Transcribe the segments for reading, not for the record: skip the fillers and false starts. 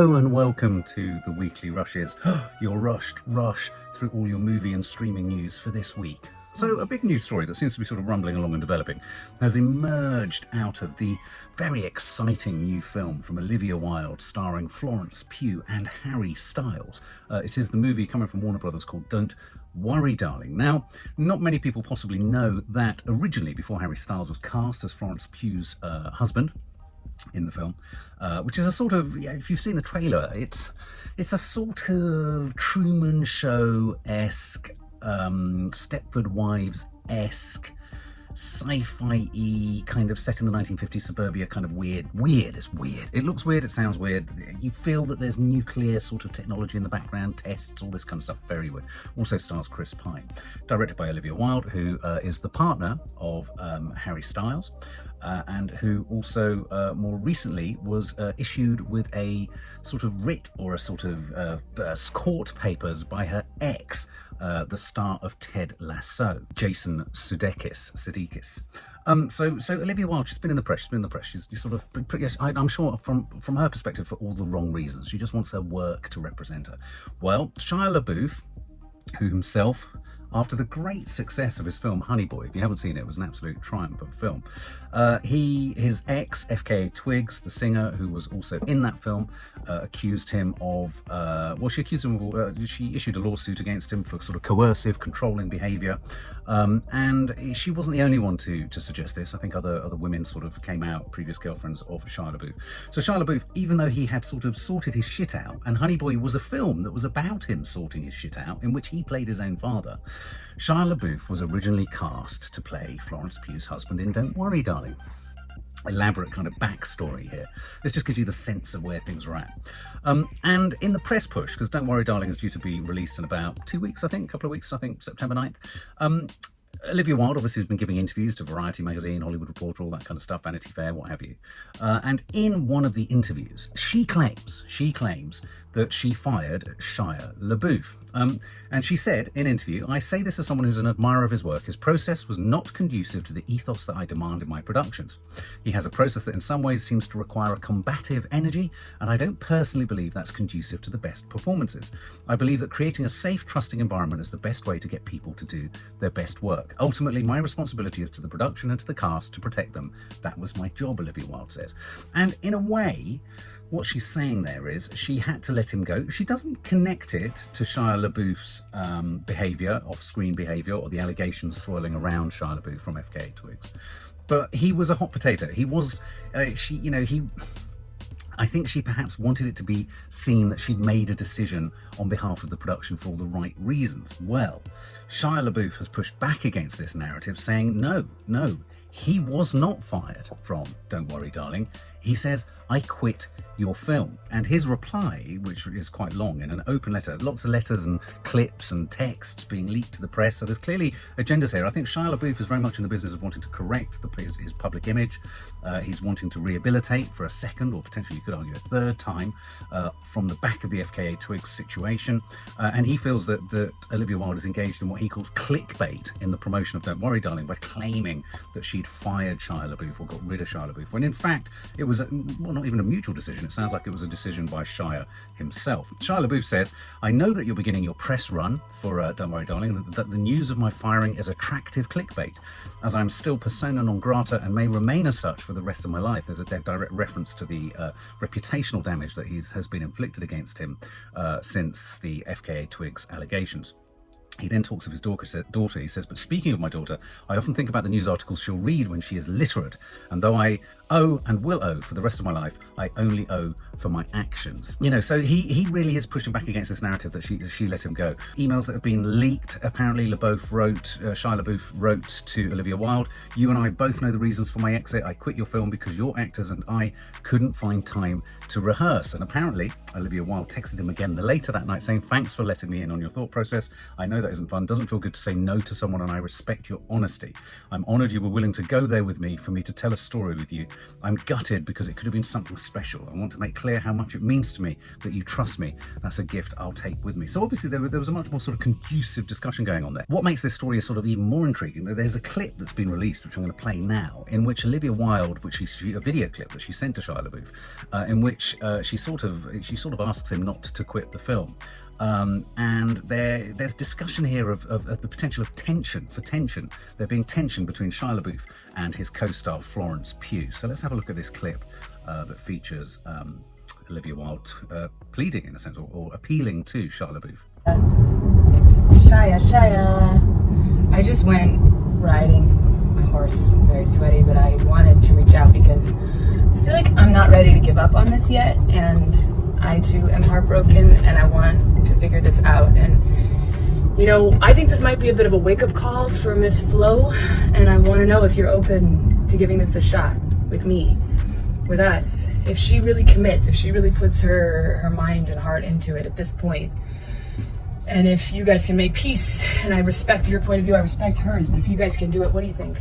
Hello and welcome to the weekly Rushes, your rushed rush through all your movie and streaming news for this week. So a big news story that seems to be sort of rumbling along and developing has emerged out of the very exciting new film from Olivia Wilde starring Florence, Pugh and Harry Styles. It is the movie coming from Warner Brothers called Don't Worry Darling. Now, not many people possibly know that originally, before Harry Styles was cast as Florence Pugh's husband in the film, which is a sort of, if you've seen the trailer, it's a sort of Truman Show-esque, Stepford Wives-esque, sci-fi-y kind of set in the 1950s suburbia, kind of weird. It's weird. It looks weird, it sounds weird. You feel that there's nuclear sort of technology in the background, tests, all this kind of stuff. Very weird. Also stars Chris Pine. Directed by Olivia Wilde, who is the partner of Harry Styles, and who also more recently was issued with a sort of writ or a sort of court papers by her ex, the star of Ted Lasso, Jason Sudeikis. So Olivia Wilde, she's been in the press. She's sort of pretty, I'm sure from her perspective, for all the wrong reasons. She just wants her work to represent her. Well, Shia LaBeouf, who himself, after the great success of his film Honey Boy, if you haven't seen it, it was an absolute triumph of a film. His ex, FKA Twigs, the singer who was also in that film, accused him of, she issued a lawsuit against him for sort of coercive, controlling behaviour. And she wasn't the only one to suggest this. I think other women sort of came out, previous girlfriends of Shia LaBeouf. So Shia LaBeouf, even though he had sort of sorted his shit out, and Honey Boy was a film that was about him sorting his shit out, in which he played his own father, Shia LaBeouf was originally cast to play Florence Pugh's husband in Don't Worry Darling. Elaborate kind of backstory here. This just gives you the sense of where things are at. And in the press push, because Don't Worry Darling is due to be released in about 2 weeks, I think, a couple of weeks, I think, September 9th. Olivia Wilde obviously has been giving interviews to Variety magazine, Hollywood Reporter, all that kind of stuff, Vanity Fair, what have you. And in one of the interviews, she claims that she fired Shia LaBeouf. And she said in interview, "I say this as someone who's an admirer of his work. His process was not conducive to the ethos that I demand in my productions. He has a process that in some ways seems to require a combative energy, and I don't personally believe that's conducive to the best performances. I believe that creating a safe, trusting environment is the best way to get people to do their best work. Ultimately, my responsibility is to the production and to the cast to protect them. That was my job," Olivia Wilde says. And in a way, what she's saying there is she had to let him go. She doesn't connect it to Shia LaBeouf's behaviour, off-screen behaviour, or the allegations swirling around Shia LaBeouf from FKA Twigs. But he was a hot potato. He was, I think she perhaps wanted it to be seen that she'd made a decision on behalf of the production for all the right reasons. Well, Shia LaBeouf has pushed back against this narrative, saying no, he was not fired from Don't Worry Darling. He says, "I quit your film." And his reply, which is quite long, in an open letter, lots of letters and clips and texts being leaked to the press. So there's clearly agendas here. I think Shia LaBeouf is very much in the business of wanting to correct his public image. He's wanting to rehabilitate for a second, or potentially you could argue a third time, from the back of the FKA Twigs situation. And he feels that Olivia Wilde is engaged in what he calls clickbait in the promotion of Don't Worry Darling by claiming that she'd fired Shia LaBeouf or got rid of Shia LaBeouf, when in fact it was not even a mutual decision. It sounds like it was a decision by Shia himself. Shia LaBeouf says, "I know that you're beginning your press run for Don't Worry Darling, that the news of my firing is attractive clickbait, as I'm still persona non grata and may remain as such for the rest of my life." There's a direct reference to the reputational damage that has been inflicted against him since the FKA Twigs allegations. He then talks of his daughter. He says, "But speaking of my daughter, I often think about the news articles she'll read when she is literate. And though I owe and will owe for the rest of my life, I only owe for my actions." So he really is pushing back against this narrative that she let him go. Emails that have been leaked. Apparently, Shia LaBeouf wrote to Olivia Wilde, "You and I both know the reasons for my exit. I quit your film because your actors and I couldn't find time to rehearse." And apparently, Olivia Wilde texted him again later that night saying, "Thanks for letting me in on your thought process. I know that that isn't fun. Doesn't feel good to say no to someone, and I respect your honesty. I'm honoured you were willing to go there with me for me to tell a story with you. I'm gutted because it could have been something special. I want to make clear how much it means to me that you trust me. That's a gift I'll take with me. So obviously there was a much more sort of conducive discussion going on there. What makes this story sort of even more intriguing, there's a clip that's been released, which I'm going to play now, in which Olivia Wilde, a video clip that she sent to Shia LaBeouf, in which she sort of asks him not to quit the film. And there's discussion here of the potential of tension. There being tension between Shia LaBeouf and his co-star Florence Pugh. So let's have a look at this clip that features Olivia Wilde pleading, in a sense, or appealing to Shia LaBeouf. Shia, I just went riding my horse, very sweaty, but I wanted to reach out because I feel like I'm not ready to give up on this yet, and I too am heartbroken, and I want to figure this out. And you know, I think this might be a bit of a wake-up call for Miss Flo, and I want to know if you're open to giving this a shot with me, with us. If she really commits, if she really puts her mind and heart into it at this point, and if you guys can make peace, and I respect your point of view, I respect hers, but if you guys can do it, what do you think?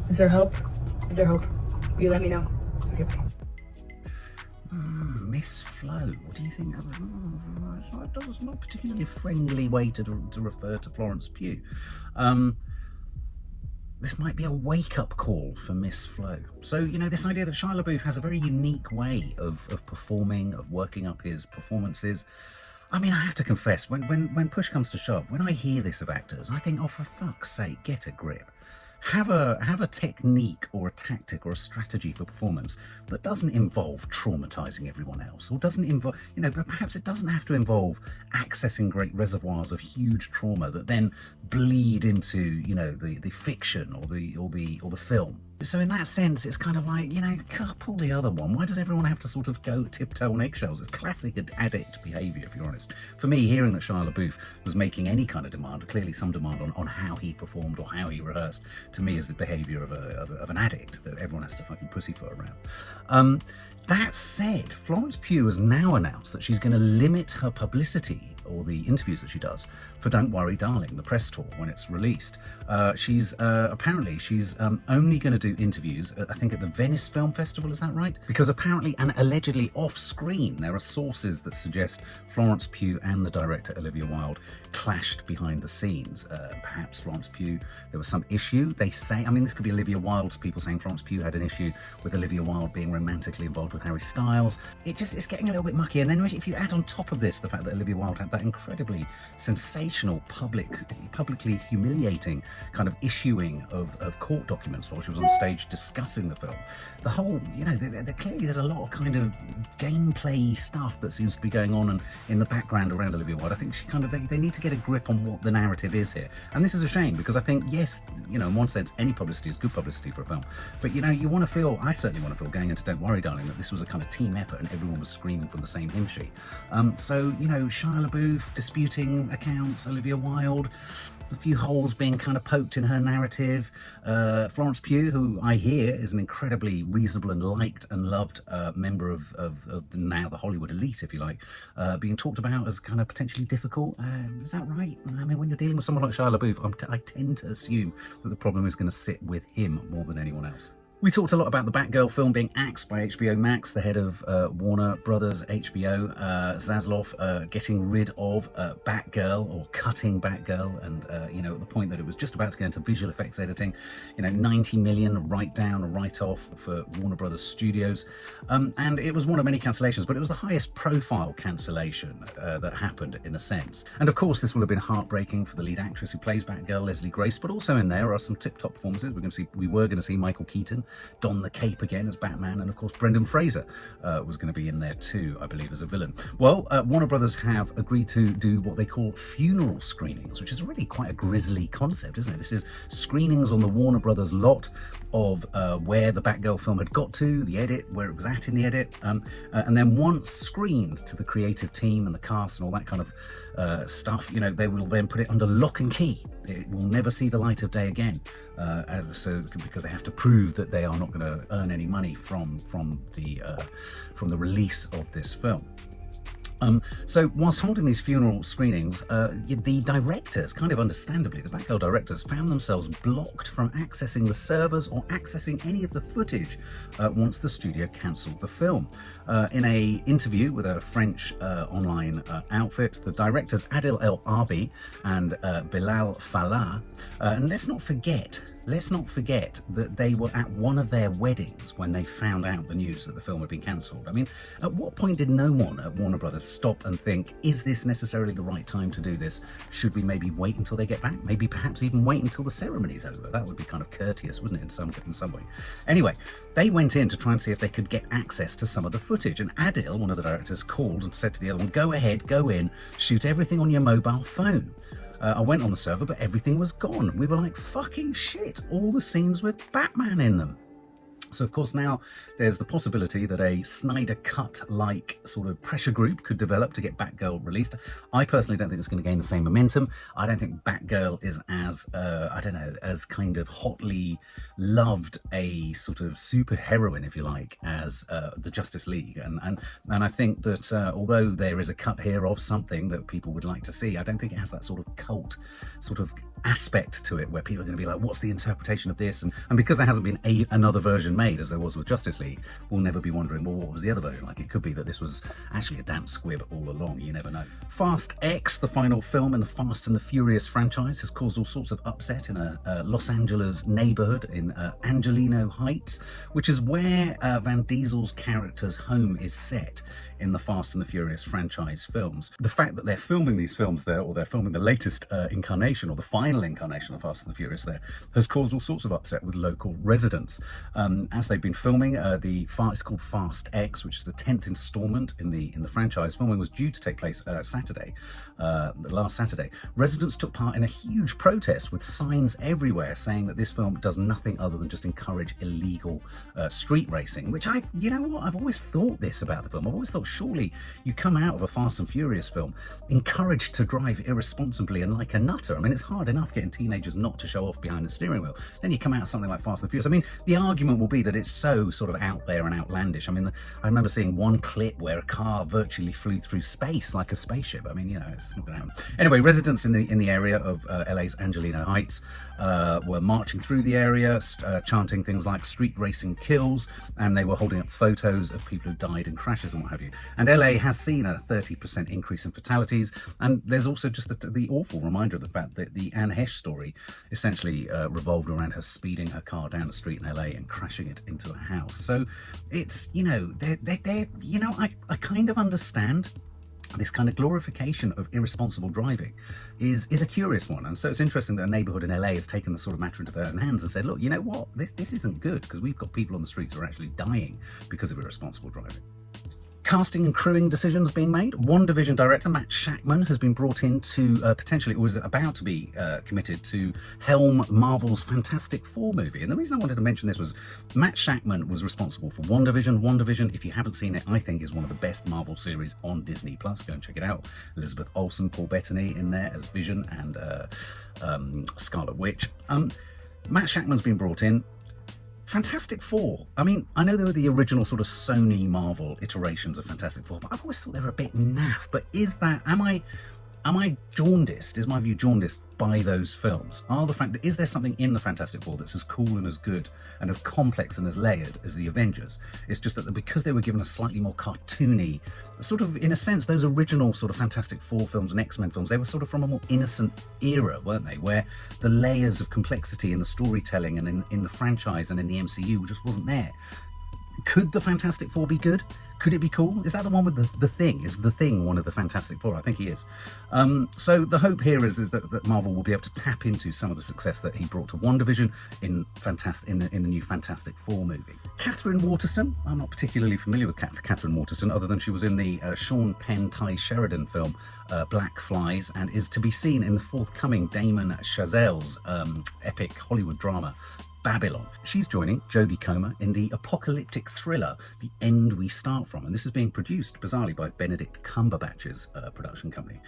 Is there hope? Is there hope? Will you let me know? Okay, bye. Miss Flo, what do you think? It's not a particularly friendly way to refer to Florence Pugh. This might be a wake-up call for Miss Flo. So, you know, this idea that Shia LaBeouf has a very unique way of performing, of working up his performances. I mean, I have to confess, when push comes to shove, when I hear this of actors, I think, oh, for fuck's sake, get a grip. Have a technique or a tactic or a strategy for performance that doesn't involve traumatizing everyone else, or doesn't involve, you know, perhaps it doesn't have to involve accessing great reservoirs of huge trauma that then bleed into, you know, the fiction or the film. So in that sense, it's kind of like, you know, pull the other one. Why does everyone have to sort of go tiptoe on eggshells? It's classic addict behaviour, if you're honest. For me, hearing that Shia LaBeouf was making any kind of demand, clearly some demand on how he performed or how he rehearsed, to me is the behaviour of an addict that everyone has to fucking pussyfoot around. That said, Florence Pugh has now announced that she's going to limit her publicity, or the interviews that she does, for Don't Worry Darling, the press tour, when it's released. She's apparently only going to do interviews, I think at the Venice Film Festival, is that right? Because apparently and allegedly off screen, there are sources that suggest Florence Pugh and the director Olivia Wilde clashed behind the scenes. Perhaps Florence Pugh, there was some issue, they say. I mean, this could be Olivia Wilde's people saying Florence Pugh had an issue with Olivia Wilde being romantically involved with Harry Styles. It's getting a little bit mucky. And then if you add on top of this the fact that Olivia Wilde had that incredibly sensational, publicly humiliating kind of issuing of court documents while she was on stage discussing the film, the whole, you know, clearly there's a lot of kind of gameplay stuff that seems to be going on and in the background around Olivia Wilde. I think she kind of, they need to get a grip on what the narrative is here. And this is a shame, because I think, yes, you know, in one sense, any publicity is good publicity for a film. But, you know, you want to feel, I certainly want to feel going into Don't Worry Darling, that this was a kind of team effort and everyone was screaming from the same hymn sheet. So, you know, Shia LaBeouf disputing accounts, Olivia Wilde, a few holes being kind of poked in her narrative. Florence Pugh, who I hear is an incredibly reasonable and liked and loved member of now the Hollywood elite, if you like, being talked about as kind of potentially difficult. Is that right? I mean, when you're dealing with someone like Shia LaBeouf, I tend to assume that the problem is going to sit with him more than anyone else. We talked a lot about the Batgirl film being axed by HBO Max, the head of Warner Brothers HBO, Zaslav, getting rid of Batgirl, or cutting Batgirl, and you know, at the point that it was just about to go into visual effects editing, you know, 90 million write-down, a write-off for Warner Brothers Studios, and it was one of many cancellations, but it was the highest profile cancellation that happened, in a sense. And of course, this will have been heartbreaking for the lead actress who plays Batgirl, Leslie Grace, but also in there are some tip-top performances. We were going to see Michael Keaton don the cape again as Batman, and of course Brendan Fraser was going to be in there too, I believe, as a villain. Well, Warner Brothers have agreed to do what they call funeral screenings, which is really quite a grisly concept, isn't it? This is screenings on the Warner Brothers lot of where the Batgirl film had got to, the edit, where it was at in the edit, and then once screened to the creative team and the cast and all that kind of stuff, you know, they will then put it under lock and key. It will never see the light of day again, because they have to prove that they are not going to earn any money from the release of this film. So whilst holding these funeral screenings, the directors, kind of understandably, the BATGIRL directors found themselves blocked from accessing the servers or accessing any of the footage once the studio cancelled the film. In an interview with a French online outfit, the directors Adil El Arbi and Bilal Fallah, and let's not forget that they were at one of their weddings when they found out the news that the film had been cancelled. I mean, at what point did no one at Warner Brothers stop and think, is this necessarily the right time to do this? Should we maybe wait until they get back? Maybe perhaps even wait until the ceremony's over? That would be kind of courteous, wouldn't it, in some way? Anyway, they went in to try and see if they could get access to some of the footage, and Adil, one of the directors, called and said to the other one, go ahead, go in, shoot everything on your mobile phone. I went on the server, but everything was gone. We were like, fucking shit, all the scenes with Batman in them. So, of course, now there's the possibility that a Snyder Cut-like sort of pressure group could develop to get Batgirl released. I personally don't think it's going to gain the same momentum. I don't think Batgirl is as, as kind of hotly loved a sort of super heroine, if you like, as the Justice League. And I think that although there is a cut here of something that people would like to see, I don't think it has that sort of cult sort of aspect to it where people are going to be like, what's the interpretation of this? And because there hasn't been another version made, as there was with Justice League, we'll never be wondering, well, what was the other version like? It could be that this was actually a damn squib all along. You never know. Fast X, the final film in the Fast and the Furious franchise, has caused all sorts of upset in a Los Angeles neighborhood in Angelino Heights, which is where Vin Diesel's character's home is set in the Fast and the Furious franchise films. The fact that they're filming these films there, or they're filming the latest incarnation, or the final incarnation of Fast and the Furious there, has caused all sorts of upset with local residents. As they've been filming, it's called Fast X, which is the 10th installment in the franchise. Filming was due to take place last Saturday. Residents took part in a huge protest with signs everywhere saying that this film does nothing other than just encourage illegal street racing, which I've always thought this about the film. I've always thought, surely you come out of a Fast and Furious film encouraged to drive irresponsibly and like a nutter. I mean, it's hard enough getting teenagers not to show off behind the steering wheel. Then you come out of something like Fast and Furious. I mean, the argument will be that it's so sort of out there and outlandish. I mean, I remember seeing one clip where a car virtually flew through space like a spaceship. I mean, it's not going to happen. Anyway, residents in the area of LA's Angelino Heights were marching through the area, chanting things like "street racing kills," and they were holding up photos of people who died in crashes and what have you. And LA has seen a 30% increase in fatalities, and there's also just the awful reminder of the fact that the Anne Heche story essentially revolved around her speeding her car down the street in LA and crashing it into a house. So it's, I kind of understand this kind of glorification of irresponsible driving is a curious one. And so it's interesting that a neighborhood in LA has taken the sort of matter into their own hands and said, look, you know what, this isn't good, because we've got people on the streets who are actually dying because of irresponsible driving. Casting and crewing decisions being made. WandaVision director Matt Shakman has been brought in to potentially, or is about to be committed to helm Marvel's Fantastic Four movie. And the reason I wanted to mention this was Matt Shakman was responsible for WandaVision. WandaVision, if you haven't seen it, I think is one of the best Marvel series on Disney+. Go and check it out. Elizabeth Olsen, Paul Bettany in there as Vision, and Scarlet Witch. Matt Shakman's been brought in. Fantastic Four. I mean, I know they were the original sort of Sony Marvel iterations of Fantastic Four, but I've always thought they were a bit naff. But am I jaundiced? Is my view jaundiced by those films? Is there something in the Fantastic Four that's as cool and as good and as complex and as layered as the Avengers? It's just that because they were given a slightly more cartoony, sort of, in a sense, those original sort of Fantastic Four films and X-Men films, they were sort of from a more innocent era, weren't they? Where the layers of complexity in the storytelling and in the franchise and in the MCU just wasn't there. Could the Fantastic Four be good? Could it be cool? Is that the one with the Thing? Is the Thing one of the Fantastic Four? I think he is. So the hope here is that Marvel will be able to tap into some of the success that he brought to WandaVision in the new Fantastic Four movie. Katherine Waterston. I'm not particularly familiar with Katherine Waterston, other than she was in the Sean Penn, Ty Sheridan film Black Flies, and is to be seen in the forthcoming Damon Chazelle's epic Hollywood drama Babylon. She's joining Jodie Comer in the apocalyptic thriller The End We Start From, and this is being produced bizarrely by Benedict Cumberbatch's production company.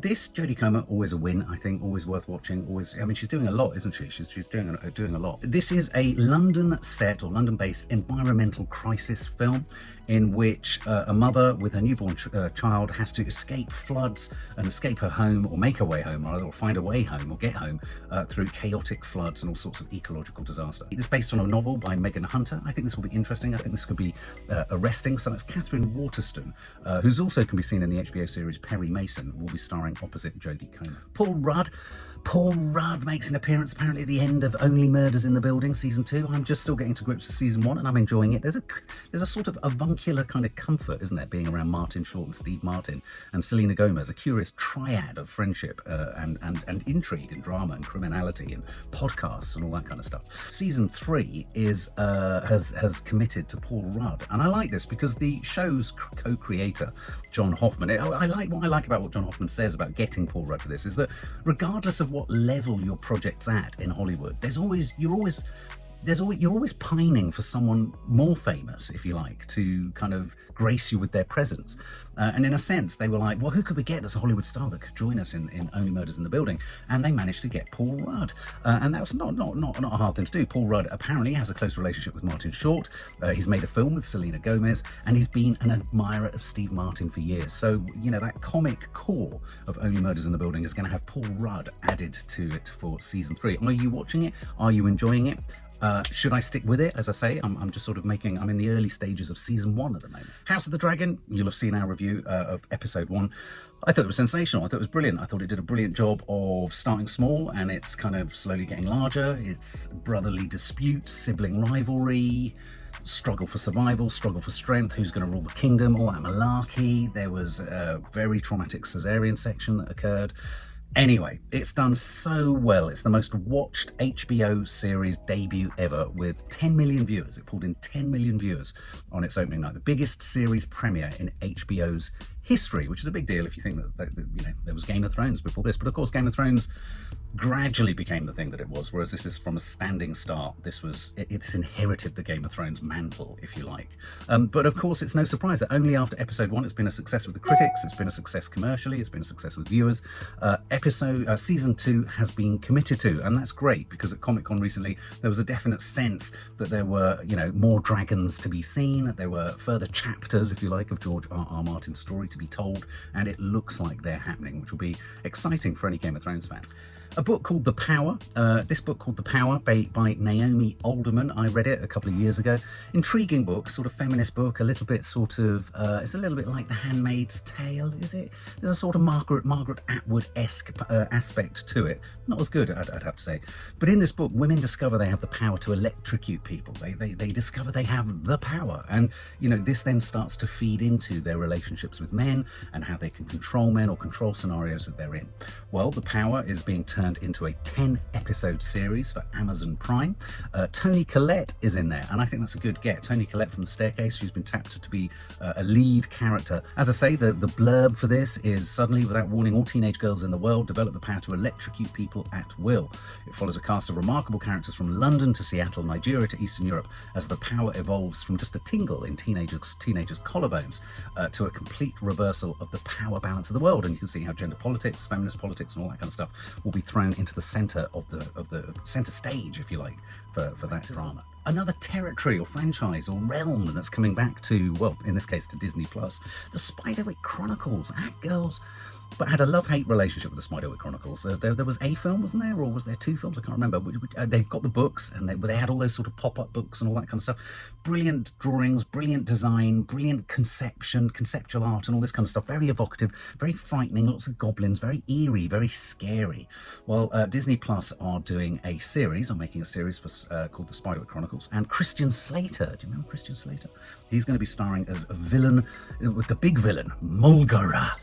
This Jodie Comer, always a win, I think, always worth watching. Always, I mean, she's doing a lot, isn't she? She's doing a lot. This is a London set or London-based environmental crisis film in which a mother with her newborn child has to escape floods and escape her home, or make her way home, or find a way home, or get home through chaotic floods and all sorts of ecological disaster. It's based on a novel by Megan Hunter. I think this will be interesting. I think this could be arresting. So that's Katherine Waterston, who's also can be seen in the HBO series Perry Mason, will be starring opposite Jodie Comer. Paul Rudd makes an appearance apparently at the end of Only Murders in the Building season 2. I'm just still getting to grips with season 1 and I'm enjoying it. There's a sort of avuncular kind of comfort, isn't there, being around Martin Short and Steve Martin and Selena Gomez, a curious triad of friendship and intrigue and drama and criminality and podcasts and all that kind of stuff. Season 3 is has committed to Paul Rudd, and I like this because the show's co-creator John Hoffman. What I like about what John Hoffman says about getting Paul Rudd for this is that regardless of what level your project's at in Hollywood, you're always pining for someone more famous, if you like, to kind of grace you with their presence. And in a sense, they were like, well, who could we get that's a Hollywood star that could join us in Only Murders in the Building? And they managed to get Paul Rudd. And that was not a hard thing to do. Paul Rudd apparently has a close relationship with Martin Short. He's made a film with Selena Gomez, and he's been an admirer of Steve Martin for years. So, you know, that comic core of Only Murders in the Building is going to have Paul Rudd added to it for season 3. Are you watching it? Are you enjoying it? Should I stick with it? As I say, I'm just sort of I'm in the early stages of season 1 at the moment. House of the Dragon, you'll have seen our review of episode 1. I thought it was sensational. I thought it was brilliant. I thought it did a brilliant job of starting small and it's kind of slowly getting larger. It's brotherly dispute, sibling rivalry, struggle for survival, struggle for strength, who's going to rule the kingdom, all that malarkey. There was a very traumatic cesarean section that occurred. Anyway, it's done so well. It's the most watched HBO series debut ever with 10 million viewers. It pulled in 10 million viewers on its opening night. The biggest series premiere in HBO's history, which is a big deal if you think that you know, there was Game of Thrones before this. But of course, Game of Thrones gradually became the thing that it was, whereas this is from a standing start. It's inherited the Game of Thrones mantle, if you like. But of course, it's no surprise that only after episode 1, it's been a success with the critics, it's been a success commercially, it's been a success with viewers. Season 2 has been committed to, and that's great because at Comic-Con recently, there was a definite sense that there were, you know, more dragons to be seen. There were further chapters, if you like, of George R.R. Martin's story to be told, and it looks like they're happening, which will be exciting for any Game of Thrones fans. A book called The Power. This book called The Power by Naomi Alderman. I read it a couple of years ago. Intriguing book, sort of feminist book, a little bit sort of, it's a little bit like The Handmaid's Tale, is it? There's a sort of Margaret Atwood-esque aspect to it. Not as good, I'd have to say. But in this book, women discover they have the power to electrocute people. They discover they have the power. And, you know, this then starts to feed into their relationships with men and how they can control men or control scenarios that they're in. Well, The Power is being turned into a 10-episode series for Amazon Prime. Toni Collette is in there, and I think that's a good get. Toni Collette from The Staircase, she's been tapped to be a lead character. As I say, the blurb for this is suddenly, without warning, all teenage girls in the world develop the power to electrocute people at will. It follows a cast of remarkable characters from London to Seattle, Nigeria to Eastern Europe, as the power evolves from just a tingle in teenagers' collarbones to a complete reversal of the power balance of the world. And you can see how gender politics, feminist politics, and all that kind of stuff will be thrown into the center of the center stage, if you like, for that drama. Another territory or franchise or realm that's coming back to, well, in this case to Disney Plus, the Spider Chronicles. Girls, but had a love-hate relationship with the Spider Chronicles. There was a film, wasn't there, or was there 2 films? I can't remember. They've got the books, and they had all those sort of pop-up books and all that kind of stuff. Brilliant drawings, brilliant design, brilliant conceptual art, and all this kind of stuff. Very evocative, very frightening. Lots of goblins, very eerie, very scary. Well, Disney Plus are doing a series, or making a series for called the Spider Chronicles, and Christian Slater. Do you remember Christian Slater? He's going to be starring as a villain with the big villain, Mulgarath.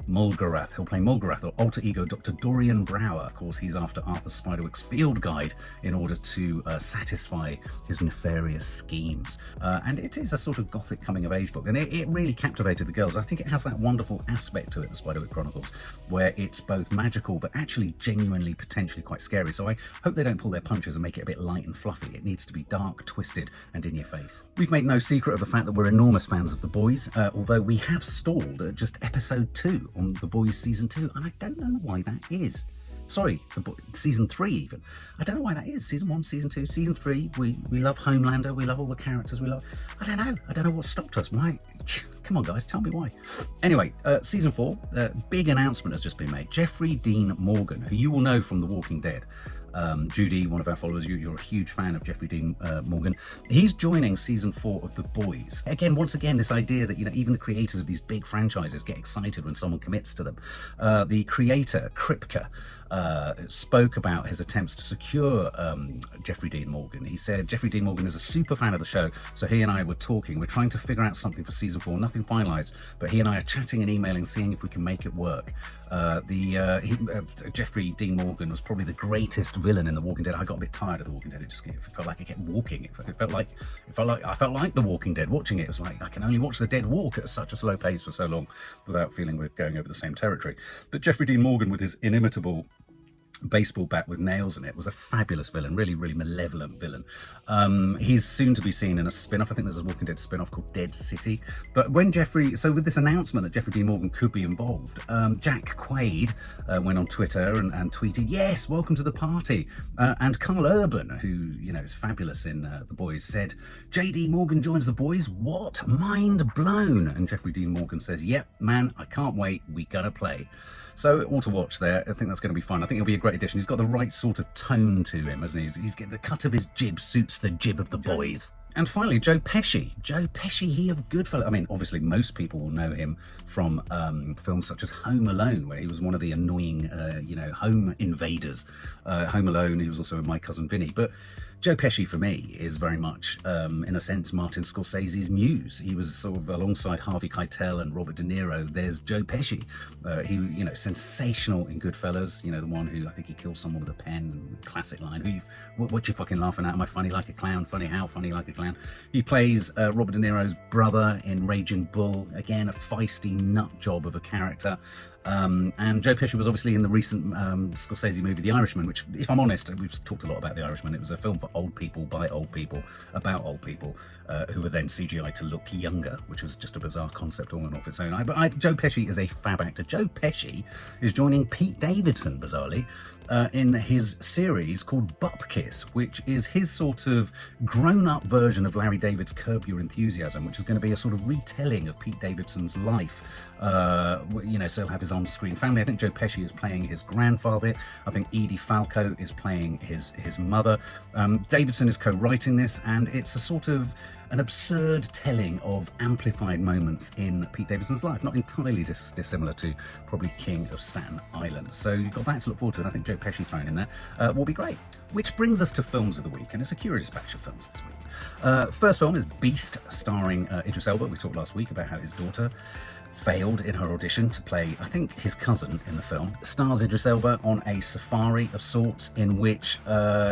Mulgarath. He'll play Mulgarath, or alter ego Dr. Dorian Brower. Of course, he's after Arthur Spiderwick's field guide in order to satisfy his nefarious schemes. And it is a sort of gothic coming-of-age book, and it really captivated the girls. I think it has that wonderful aspect to it, the Spiderwick Chronicles, where it's both magical but actually genuinely potentially quite scary. So I hope they don't pull their punches and make it a bit light and fluffy. It needs to be dark, twisted, and in your face. We've made no secret of the fact that we're enormous fans of The Boys, although we have stalled at just episode 2 on The Boys season 2, and I don't know why that is. Sorry, season 3 even. I don't know why that is. Season 1, season 2, season 3. We love Homelander. We love all the characters. We love. I don't know. I don't know what stopped us. Why? Come on, guys, tell me why. Anyway, season 4. Big announcement has just been made. Jeffrey Dean Morgan, who you will know from The Walking Dead. Judy, one of our followers, you're a huge fan of Jeffrey Dean Morgan. He's joining season 4 of The Boys. Once again, this idea that, even the creators of these big franchises get excited when someone commits to them. The creator, Kripke, spoke about his attempts to secure Jeffrey Dean Morgan. He said Jeffrey Dean Morgan is a super fan of the show, so he and I were talking. We're trying to figure out something for season 4, nothing finalized, but he and I are chatting and emailing, seeing if we can make it work. Jeffrey Dean Morgan was probably the greatest villain in The Walking Dead. I got a bit tired of The Walking Dead. It felt like I kept walking. It felt like The Walking Dead watching it. It was like I can only watch the dead walk at such a slow pace for so long without feeling we're going over the same territory. But Jeffrey Dean Morgan, with his inimitable baseball bat with nails in it, was a fabulous villain, really malevolent villain. He's soon to be seen in a spin-off. I think there's a Walking Dead spin-off called Dead City. But with this announcement that Jeffrey Dean Morgan could be involved, Jack Quaid went on Twitter and tweeted, "Yes, welcome to the party." And Carl Urban, who is fabulous in The Boys, said, "JD Morgan joins The Boys? What? Mind blown." And Jeffrey Dean Morgan says, "Yep, man, I can't wait. We gotta play." So all to watch there. I think that's going to be fun. I think it'll be a great addition. He's got the right sort of tone to him, hasn't he? He's getting the cut of his jib suits the jib of The Boys. And finally, Joe Pesci. Joe Pesci, he of Goodfellas. I mean, obviously, most people will know him from films such as Home Alone, where he was one of the annoying, home invaders. Home Alone, he was also in My Cousin Vinny. But Joe Pesci, for me, is very much, in a sense, Martin Scorsese's muse. He was sort of alongside Harvey Keitel and Robert De Niro. There's Joe Pesci. He, sensational in Goodfellas. The one who, I think he kills someone with a pen. Classic line. What you fucking laughing at? Am I funny like a clown? Funny how? Funny like a clown. He plays Robert De Niro's brother in Raging Bull. Again, a feisty nut job of a character. And Joe Pesci was obviously in the recent Scorsese movie The Irishman, which, if I'm honest, we've talked a lot about The Irishman. It was a film for old people, by old people, about old people, who were then CGI to look younger, which was just a bizarre concept all in of its own. But Joe Pesci is a fab actor. Joe Pesci is joining Pete Davidson, bizarrely, in his series called Bupkiss, which is his sort of grown-up version of Larry David's Curb Your Enthusiasm, which is going to be a sort of retelling of Pete Davidson's life. So he'll have his on-screen family. I think Joe Pesci is playing his grandfather. I think Edie Falco is playing his mother. Davidson is co-writing this, and it's a sort of an absurd telling of amplified moments in Pete Davidson's life, not entirely dissimilar to probably King of Staten Island. So you've got that to look forward to, and I think Joe Pesci thrown in there will be great. Which brings us to films of the week, and it's a curious batch of films this week. First film is Beast, starring Idris Elba. We talked last week about how his daughter failed in her audition to play, I think, his cousin in the film. Stars Idris Elba on a safari of sorts in which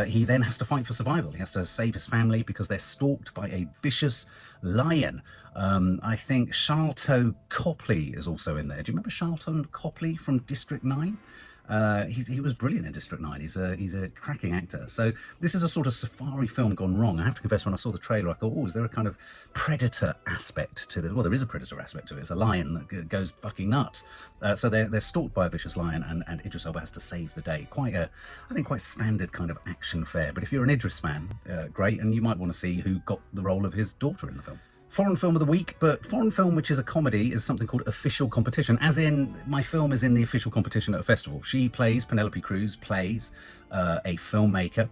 he then has to fight for survival. He has to save his family because they're stalked by a vicious lion. I think Charlton Copley is also in there. Do you remember Charlton Copley from District 9? He was brilliant in District 9. He's a cracking actor. So this is a sort of safari film gone wrong. I have to confess, when I saw the trailer, I thought, is there a kind of predator aspect to this? Well, there is a predator aspect to it. It's a lion that goes fucking nuts. So they're stalked by a vicious lion, and Idris Elba has to save the day. I think quite standard kind of action fare. But if you're an Idris fan, great, and you might want to see who got the role of his daughter in the film. Foreign film of the week, but foreign film which is a comedy is something called Official Competition, as in my film is in the official competition at a festival. Penelope Cruz plays a filmmaker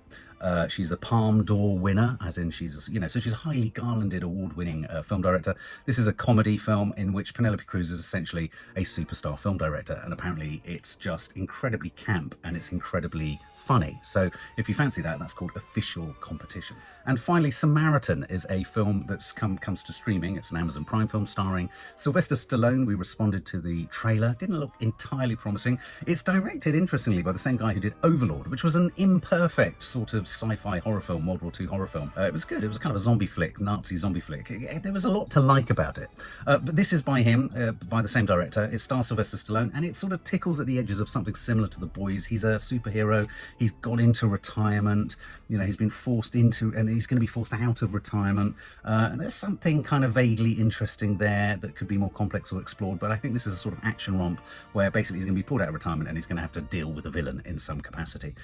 She's a Palme d'Or winner, as in she's, so she's a highly garlanded, award-winning film director. This is a comedy film in which Penelope Cruz is essentially a superstar film director, and apparently it's just incredibly camp and it's incredibly funny. So if you fancy that, that's called Official Competition. And finally, Samaritan is a film that's comes to streaming. It's an Amazon Prime film starring Sylvester Stallone. We responded to the trailer. Didn't look entirely promising. It's directed, interestingly, by the same guy who did Overlord, which was an imperfect sort of sci-fi horror film, World War II horror film. It was good. It was kind of a zombie flick, Nazi zombie flick. There was a lot to like about it. But this is by him, by the same director. It stars Sylvester Stallone, and it sort of tickles at the edges of something similar to The Boys. He's a superhero. He's got into retirement. He's been forced into, and he's going to be forced out of retirement. And there's something kind of vaguely interesting there that could be more complex or explored. But I think this is a sort of action romp where basically he's going to be pulled out of retirement and he's going to have to deal with a villain in some capacity.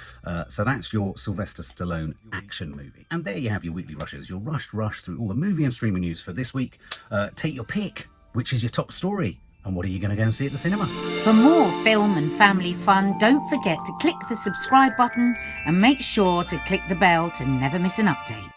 So that's your Sylvester Stallone action movie. And there you have your weekly rushes, your rushed rush through all the movie and streaming news for this week. Take your pick. Which is your top story? And what are you going to go and see at the cinema? For more film and family fun, don't forget to click the subscribe button and make sure to click the bell to never miss an update.